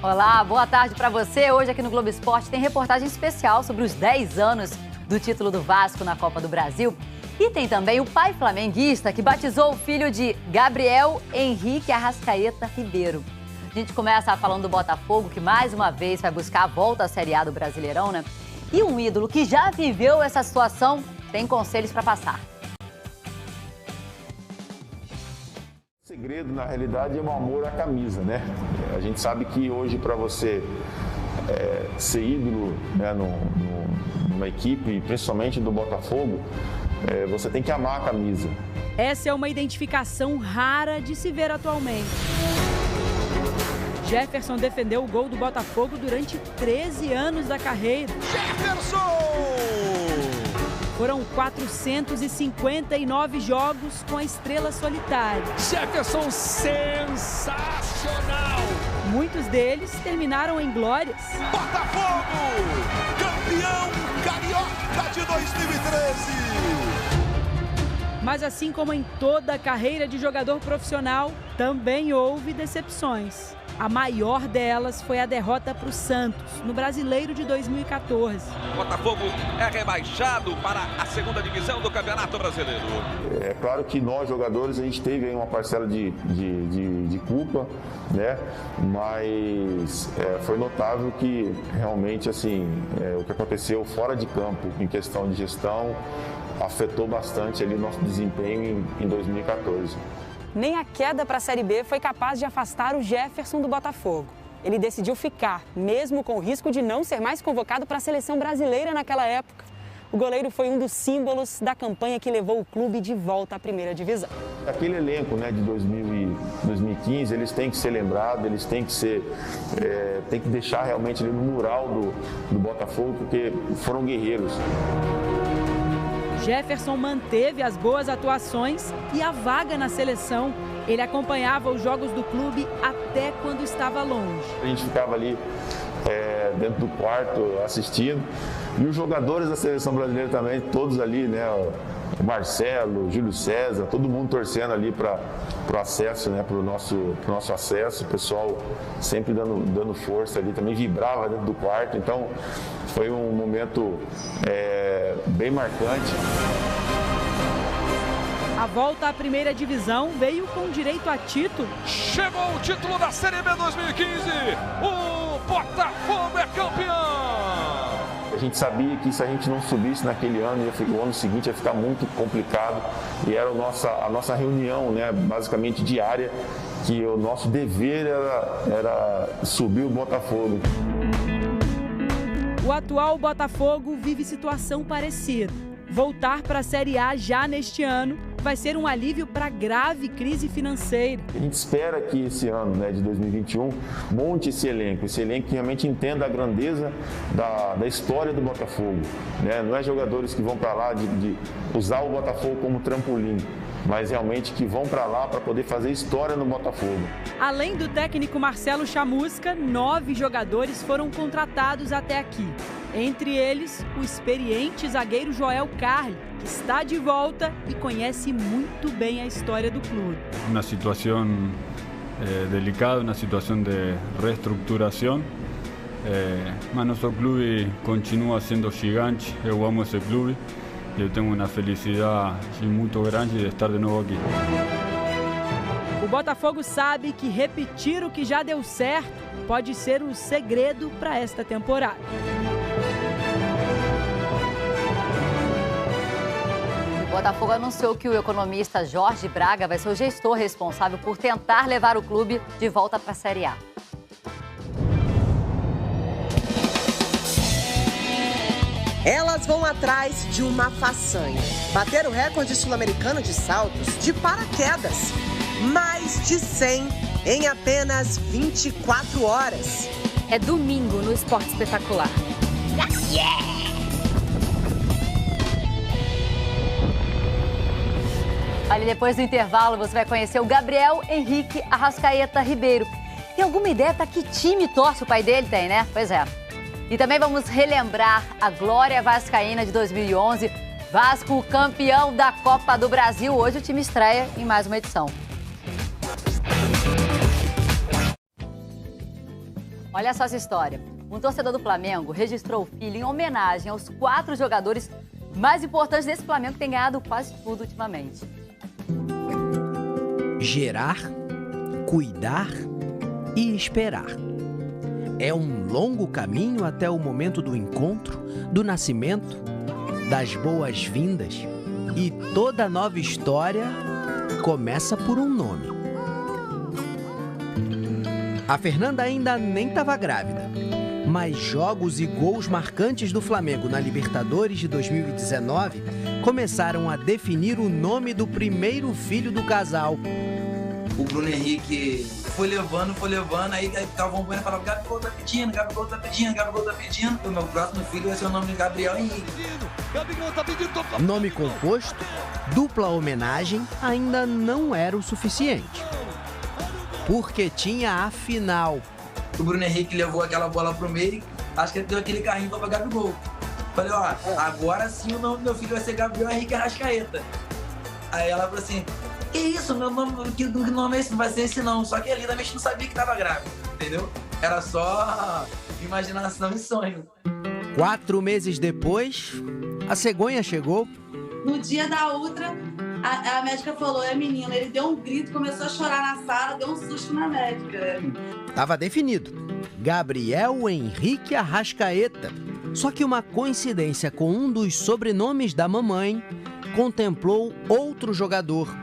Olá, boa tarde para você. Hoje aqui no Globo Esporte tem reportagem especial sobre os 10 anos do título do Vasco na Copa do Brasil. E tem também o pai flamenguista que batizou o filho de Gabriel Henrique Arrascaeta Ribeiro. A gente começa falando do Botafogo, que mais uma vez vai buscar a volta à Série A do Brasileirão, né? E um ídolo que já viveu essa situação tem conselhos para passar. O segredo, na realidade, é o amor à camisa, né? A gente sabe que hoje, para você ser ídolo, né, numa equipe, principalmente do Botafogo, você tem que amar a camisa. Essa é uma identificação rara de se ver atualmente. Jefferson defendeu o gol do Botafogo durante 13 anos da carreira. Jefferson! Foram 459 jogos com a estrela solitária. Jefferson sensacional! Muitos deles terminaram em glórias. Botafogo! Campeão carioca de 2013! Mas assim como em toda a carreira de jogador profissional, também houve decepções. A maior delas foi a derrota para o Santos, no Brasileiro de 2014. Botafogo é rebaixado para a segunda divisão do Campeonato Brasileiro. É claro que nós, jogadores, a gente teve aí uma parcela de culpa, né? Mas foi notável que realmente assim, o que aconteceu fora de campo, em questão de gestão, afetou bastante ali nosso desempenho em 2014. Nem a queda para a Série B foi capaz de afastar o Jefferson do Botafogo. Ele decidiu ficar, mesmo com o risco de não ser mais convocado para a seleção brasileira naquela época. O goleiro foi um dos símbolos da campanha que levou o clube de volta à primeira divisão. Aquele elenco, né, de 2015, eles têm que ser lembrados, eles têm que ser, tem que deixar realmente ali no mural do Botafogo, porque foram guerreiros. Jefferson manteve as boas atuações e a vaga na seleção. Ele acompanhava os jogos do clube até quando estava longe. A gente ficava ali dentro do quarto assistindo. E os jogadores da seleção brasileira também, todos ali, né? O Marcelo, o Júlio César, todo mundo torcendo ali para o acesso, né? Para o nosso acesso. O pessoal sempre dando força ali, também vibrava dentro do quarto. Então foi um momento bem marcante. A volta à primeira divisão veio com direito a título. Chegou o título da Série B 2015. O Botafogo é campeão. A gente sabia que se a gente não subisse naquele ano, o ano seguinte ia ficar muito complicado. E era a nossa reunião, né, basicamente diária, que o nosso dever era subir o Botafogo. O atual Botafogo vive situação parecida. Voltar para a Série A já neste ano vai ser um alívio para a grave crise financeira. A gente espera que esse ano, né, de 2021, monte esse elenco que realmente entenda a grandeza da história do Botafogo, né? Não é jogadores que vão para lá de usar o Botafogo como trampolim, mas realmente que vão para lá para poder fazer história no Botafogo. Além do técnico Marcelo Chamusca, 9 jogadores foram contratados até aqui. Entre eles, o experiente zagueiro Joel Carli, que está de volta e conhece muito bem a história do clube. Uma situação delicada, uma situação de reestruturação, mas nosso clube continua sendo gigante, eu amo esse clube. Eu tenho uma felicidade muito grande de estar de novo aqui. O Botafogo sabe que repetir o que já deu certo pode ser o segredo para esta temporada. O Botafogo anunciou que o economista Jorge Braga vai ser o gestor responsável por tentar levar o clube de volta para a Série A. Elas vão atrás de uma façanha. Bater o recorde sul-americano de saltos de paraquedas. Mais de 100 em apenas 24 horas. É domingo no Esporte Espetacular. Yeah! Ali depois do intervalo você vai conhecer o Gabriel Henrique Arrascaeta Ribeiro. Tem alguma ideia para que time torce o pai dele? Tem, né? Pois é. E também vamos relembrar a glória vascaína de 2011. Vasco, campeão da Copa do Brasil. Hoje o time estreia em mais uma edição. Olha só essa história. Um torcedor do Flamengo registrou o filho em homenagem aos 4 jogadores mais importantes desse Flamengo que tem ganhado quase tudo ultimamente. Gerar, cuidar e esperar. É um longo caminho até o momento do encontro, do nascimento, das boas-vindas. E toda nova história começa por um nome. A Fernanda ainda nem estava grávida, mas jogos e gols marcantes do Flamengo na Libertadores de 2019 começaram a definir o nome do primeiro filho do casal. O Bruno Henrique foi levando, aí ficava um e falava: Gabigol tá pedindo, Gabigol tá pedindo, Gabigol tá pedindo. O meu próximo filho vai ser o nome de Gabriel Henrique. Nome composto, dupla homenagem ainda não era o suficiente. Porque tinha a final. O Bruno Henrique levou aquela bola pro meio, acho que ele deu aquele carrinho pra Gabigol. Falei: ó, agora sim o nome do meu filho vai ser Gabriel Henrique Arrascaeta. Aí ela falou assim: que isso, meu nome, que nome é esse? Não vai ser esse não. Só que ali também não sabia que tava grávida, entendeu? Era só imaginação e sonho. 4 meses depois, a cegonha chegou. No dia da ultra, a médica falou: é menino. Ele deu um grito, começou a chorar na sala, deu um susto na médica. Tava definido. Gabriel Henrique Arrascaeta. Só que uma coincidência com um dos sobrenomes da mamãe contemplou outro jogador,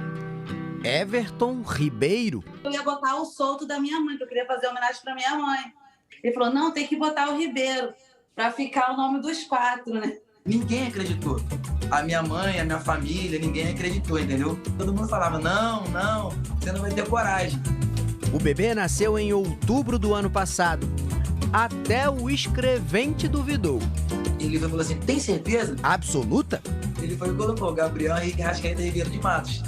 Everton Ribeiro. Eu ia botar o Souto da minha mãe, que eu queria fazer homenagem pra minha mãe. Ele falou: não, tem que botar o Ribeiro, pra ficar o nome dos 4, né? Ninguém acreditou. A minha mãe, a minha família, ninguém acreditou, entendeu? Todo mundo falava: não, você não vai ter coragem. O bebê nasceu em outubro do ano passado. Até o escrevente duvidou. Ele falou assim: tem certeza? Absoluta? Ele foi e colocou: Gabriel Henrique Arrascaeta Ribeiro de Matos.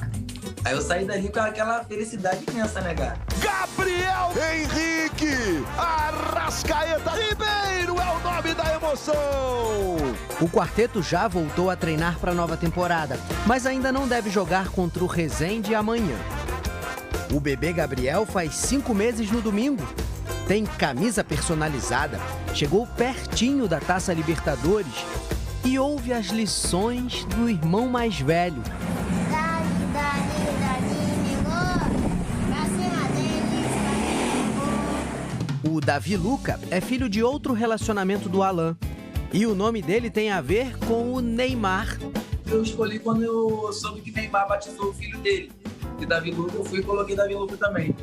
Aí eu saí dali com aquela felicidade imensa, né, cara? Gabriel Henrique Arrascaeta Ribeiro é o nome da emoção. O quarteto já voltou a treinar para a nova temporada, mas ainda não deve jogar contra o Resende amanhã. O bebê Gabriel faz 5 meses no domingo. Tem camisa personalizada, chegou pertinho da Taça Libertadores e ouve as lições do irmão mais velho. O Davi Luca é filho de outro relacionamento do Alan. E o nome dele tem a ver com o Neymar. Eu escolhi quando eu soube que Neymar batizou o filho dele. E Davi Luca, eu fui e coloquei Davi Luca também.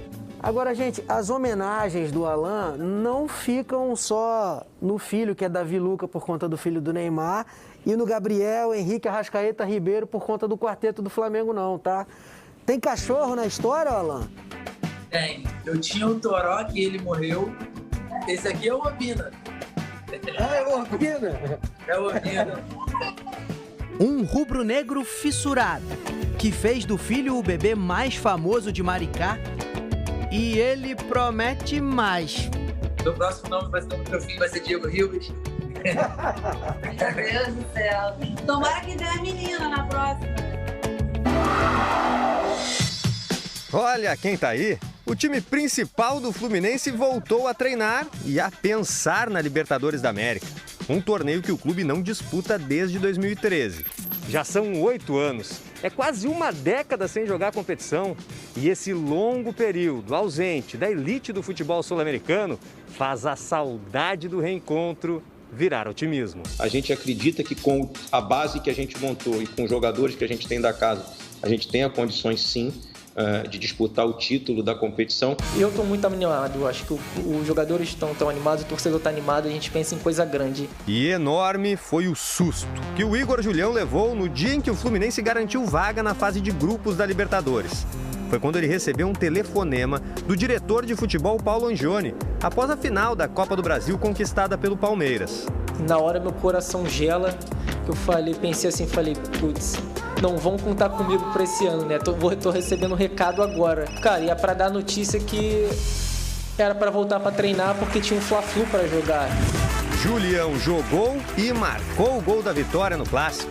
Agora, gente, as homenagens do Alan não ficam só no filho, que é Davi Luca, por conta do filho do Neymar, e no Gabriel Henrique Arrascaeta Ribeiro, por conta do quarteto do Flamengo, não, tá? Tem cachorro na história, Alan? Tem. Eu tinha o Toró, que ele morreu. Esse aqui é o Obina. Ah, é o Obina? É o Obina. Um rubro-negro fissurado, que fez do filho o bebê mais famoso de Maricá. E ele promete mais. O próximo nome do meu filho vai ser Diego Ribas. Meu Deus do céu. Tomara que dê a menina na próxima. Olha quem tá aí. O time principal do Fluminense voltou a treinar e a pensar na Libertadores da América. Um torneio que o clube não disputa desde 2013. Já são 8 anos. É quase uma década sem jogar a competição. E esse longo período ausente da elite do futebol sul-americano faz a saudade do reencontro virar otimismo. A gente acredita que com a base que a gente montou e com os jogadores que a gente tem da casa, a gente tem condições sim de disputar o título da competição. Eu estou muito animado, eu acho que os jogadores estão tão animados, o torcedor está animado, a gente pensa em coisa grande. E enorme foi o susto que o Igor Julião levou no dia em que o Fluminense garantiu vaga na fase de grupos da Libertadores. Foi quando ele recebeu um telefonema do diretor de futebol Paulo Angione, após a final da Copa do Brasil conquistada pelo Palmeiras. Na hora meu coração gela, pensei assim, putz, não vão contar comigo para esse ano, né? Tô recebendo um recado agora. Cara, ia para dar notícia que era para voltar para treinar porque tinha um Fla-Flu para jogar. Julião jogou e marcou o gol da vitória no Clássico.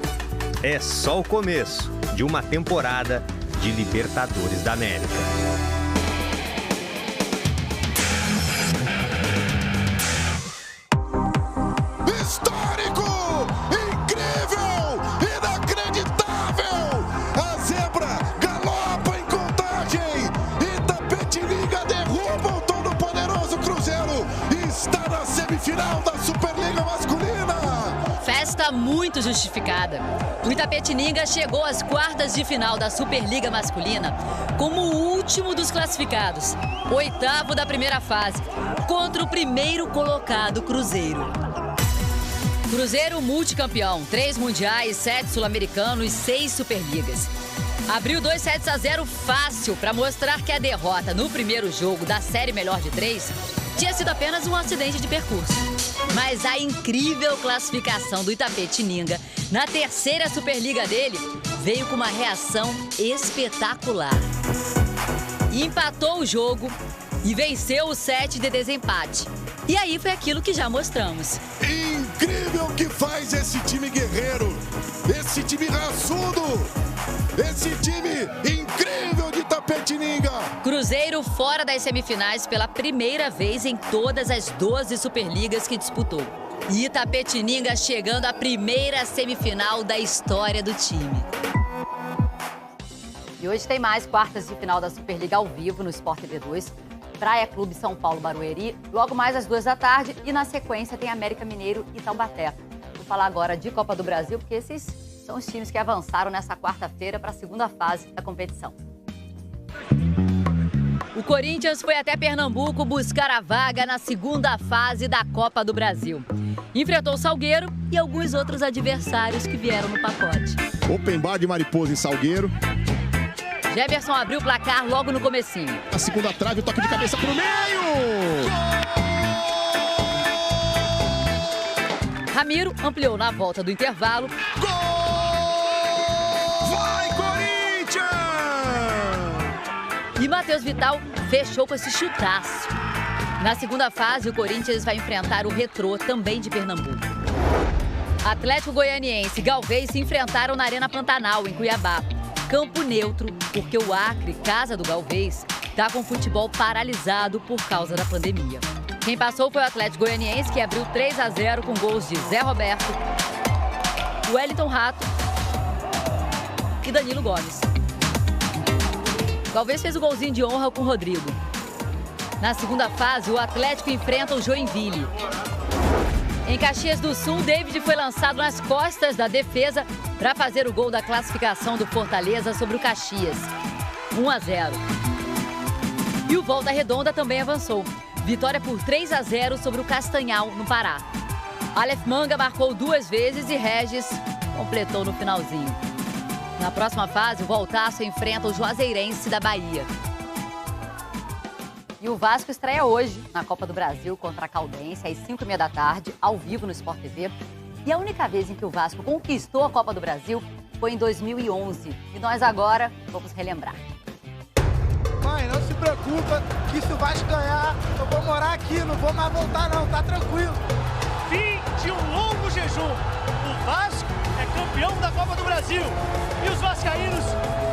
É só o começo de uma temporada de Libertadores da América. era muito justificada. O Itapetininga chegou às quartas de final da Superliga Masculina como o último dos classificados, 8º da primeira fase, contra o primeiro colocado Cruzeiro. Cruzeiro multicampeão, 3 mundiais, 7 sul-americanos e 6 Superligas. Abriu 2-0 fácil para mostrar que a derrota no primeiro jogo da série melhor de 3 tinha sido apenas um acidente de percurso. Mas a incrível classificação do Itapetininga na terceira Superliga dele veio com uma reação espetacular. Empatou o jogo e venceu o set de desempate. E aí foi aquilo que já mostramos. Incrível que faz esse time guerreiro, esse time raçudo, esse time incrível de Itapetininga. Cruzeiro fora das semifinais pela primeira vez em todas as 12 Superligas que disputou. E Itapetininga chegando à primeira semifinal da história do time. E hoje tem mais quartas de final da Superliga ao vivo no Sport TV 2. Praia Clube São Paulo Barueri, logo mais às 2 da tarde. E na sequência tem América Mineiro e Taubaté. Vou falar agora de Copa do Brasil, porque esses são os times que avançaram nessa quarta-feira para a segunda fase da competição. O Corinthians foi até Pernambuco buscar a vaga na segunda fase da Copa do Brasil. Enfrentou o Salgueiro e alguns outros adversários que vieram no pacote. Open bar de Mariposa em Salgueiro. Jefferson abriu o placar logo no comecinho. A segunda trave, o toque de cabeça pro meio! Ramiro ampliou na volta do intervalo. Gol! Vai, Corinthians! E Matheus Vital fechou com esse chutaço. Na segunda fase, o Corinthians vai enfrentar o Retrô, também de Pernambuco. Atlético Goianiense e Galvez se enfrentaram na Arena Pantanal, em Cuiabá. Campo neutro, porque o Acre, casa do Galvez, está com o futebol paralisado por causa da pandemia. Quem passou foi o Atlético Goianiense, que abriu 3-0 com gols de Zé Roberto, Wellington Rato e Danilo Gomes. Galvez fez o golzinho de honra com o Rodrigo. Na segunda fase, o Atlético enfrenta o Joinville. Em Caxias do Sul, David foi lançado nas costas da defesa para fazer o gol da classificação do Fortaleza sobre o Caxias. 1-0. E o Volta Redonda também avançou. Vitória por 3-0 sobre o Castanhal, no Pará. Aleph Manga marcou 2 vezes e Regis completou no finalzinho. Na próxima fase, o Voltaço enfrenta o Juazeirense da Bahia. E o Vasco estreia hoje na Copa do Brasil contra a Caldense, às 5h30 da tarde, ao vivo no Sport TV. E a única vez em que o Vasco conquistou a Copa do Brasil foi em 2011. E nós agora vamos relembrar. Mãe, não se preocupa que se o Vasco ganhar, eu vou morar aqui, não vou mais voltar não, tá tranquilo. Fim de um longo jejum. O Vasco é campeão da Copa do Brasil. E os vascaínos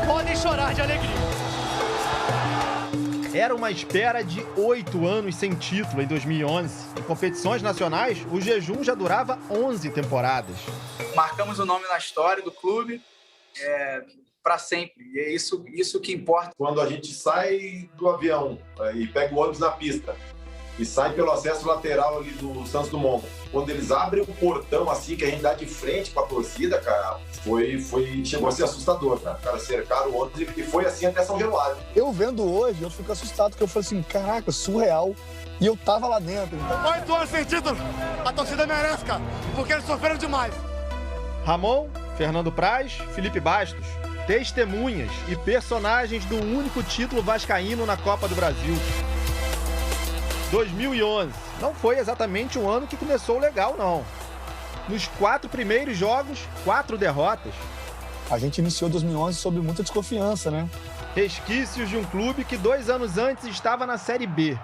podem chorar de alegria. Era uma espera de 8 anos sem título em 2011. Em competições nacionais, o jejum já durava 11 temporadas. Marcamos o nome na história do clube para sempre. E é isso que importa. Quando a gente sai do avião e pega o ônibus na pista e sai pelo acesso lateral ali do Santos Dumont, quando eles abrem o portão assim, que a gente dá de frente com a torcida, cara, chegou a ser assustador, cara. Cara, cercaram o ônibus e foi assim até São Januário. Eu vendo hoje, eu fico assustado, porque eu falei assim, caraca, surreal. E eu tava lá dentro. 8 anos sem título, a torcida merece, cara, porque eles sofreram demais. Ramon, Fernando Praz, Felipe Bastos, testemunhas e personagens do único título vascaíno na Copa do Brasil. 2011 não foi exatamente um ano que começou legal, não. Nos 4 primeiros jogos, 4 derrotas. A gente iniciou 2011 sob muita desconfiança, né? Resquícios de um clube que 2 anos antes estava na Série B.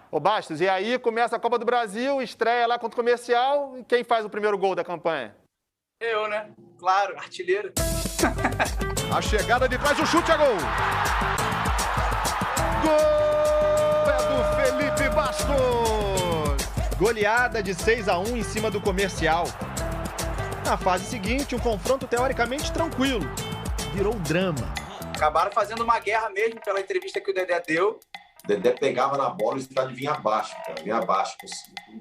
Ô Bastos, e aí começa a Copa do Brasil, estreia lá contra o Comercial, e quem faz o primeiro gol da campanha? Eu, né? Claro, artilheiro. A chegada de trás, o chute a gol! Gol! Felipe Bastos! Goleada de 6-1 em cima do Comercial. Na fase seguinte, um confronto teoricamente tranquilo. Virou drama. Acabaram fazendo uma guerra mesmo pela entrevista que o Dedé deu. O Dedé pegava na bola e o estádio vinha abaixo, cara, vinha abaixo.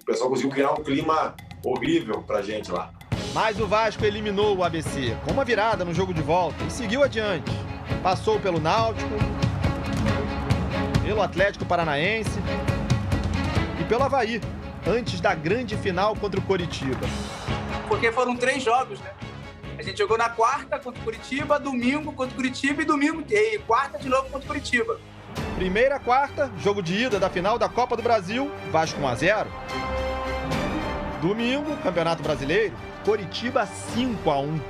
O pessoal conseguiu criar um clima horrível pra gente lá. Mas o Vasco eliminou o ABC com uma virada no jogo de volta e seguiu adiante. Passou pelo Náutico, pelo Atlético Paranaense e pelo Avaí, antes da grande final contra o Coritiba. Porque foram 3 jogos, né? A gente jogou na quarta contra o Coritiba, domingo contra o Coritiba e quarta de novo contra o Coritiba. Primeira quarta, jogo de ida da final da Copa do Brasil, Vasco 1-0. Domingo, Campeonato Brasileiro, Coritiba 5-1.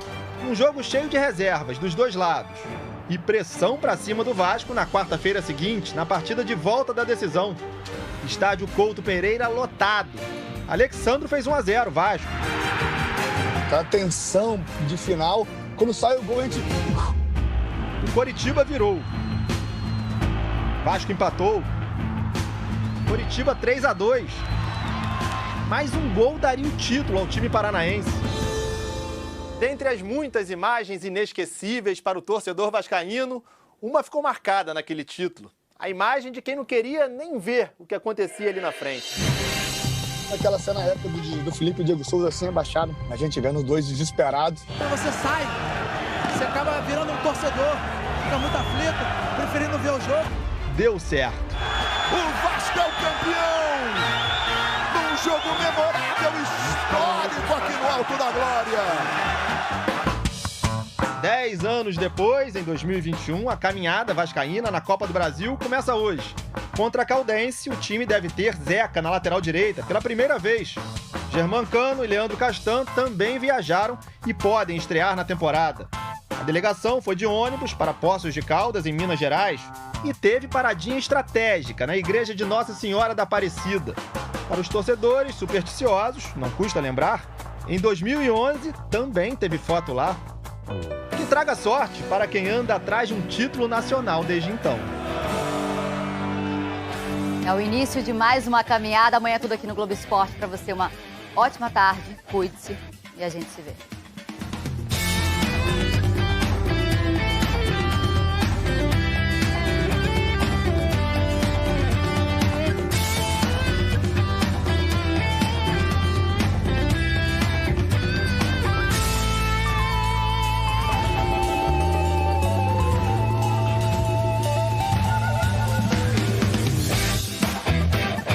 Um jogo cheio de reservas dos dois lados. E pressão para cima do Vasco na quarta-feira seguinte, na partida de volta da decisão. Estádio Couto Pereira lotado. Alexandro fez 1-0, Vasco. Aquela tensão de final, quando sai o gol a gente... O Coritiba virou. Vasco empatou. Coritiba 3-2. Mais um gol daria o título ao time paranaense. Dentre as muitas imagens inesquecíveis para o torcedor vascaíno, uma ficou marcada naquele título. A imagem de quem não queria nem ver o que acontecia ali na frente. Aquela cena época do Felipe e Diego Souza assim abaixado, a gente vendo os dois desesperados. Quando você sai, você acaba virando um torcedor, fica muito aflito, preferindo ver o jogo. Deu certo. O Vasco é o campeão! Num jogo memorável, histórico aqui no Alto da Glória! 10 anos depois, em 2021, a caminhada vascaína na Copa do Brasil começa hoje. Contra a Caldense, o time deve ter Zeca na lateral direita pela primeira vez. Germancano e Leandro Castan também viajaram e podem estrear na temporada. A delegação foi de ônibus para Poços de Caldas, em Minas Gerais, e teve paradinha estratégica na igreja de Nossa Senhora da Aparecida. Para os torcedores supersticiosos, não custa lembrar, em 2011 também teve foto lá. Que traga sorte para quem anda atrás de um título nacional desde então. É o início de mais uma caminhada. Amanhã tudo aqui no Globo Esporte para você. Uma ótima tarde, cuide-se e a gente se vê.